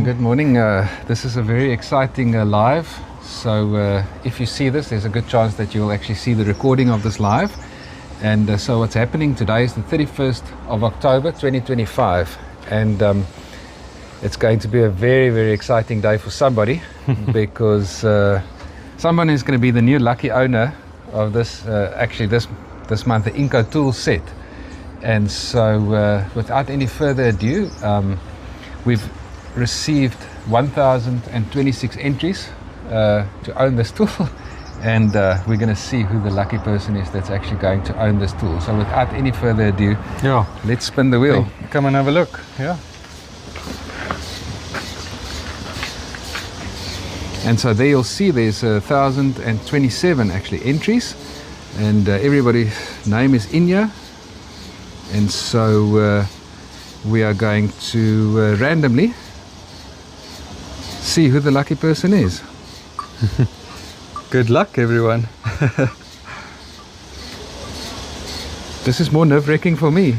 Good morning. This is a very exciting live. So if you see this, there's a good chance that you'll actually see the recording of this live. And so what's happening today is the 31st of October 2025. And it's going to be a very, very exciting day for somebody because someone is going to be the new lucky owner of this, actually this month, the Inco Tool set. And so without any further ado, we've received 1,026 entries to own this tool, and we're going to see who the lucky person is that's actually going to own this tool. So without any further ado, let's spin the wheel. Come and have a look. Yeah. And so there you'll see there's 1,027 actually entries, and everybody's name is in here. And so we are going to randomly see who the lucky person is. Good luck, everyone. This is more nerve-wracking for me.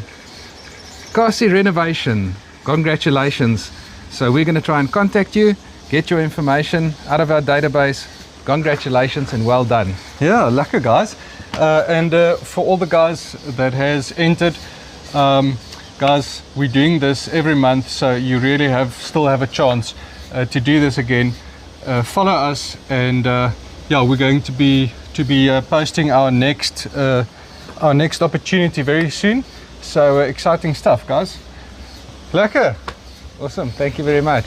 Kasi Renovation, congratulations. So we're going to try and contact you, get your information out of our database. Congratulations and well done. Yeah, lekker guys. And for all the guys that has entered, guys, we're doing this every month, so you really still have a chance to do this again. Follow us, and yeah, we're going to be posting our next opportunity very soon. So exciting stuff, guys. Lekker. Awesome. Thank you very much.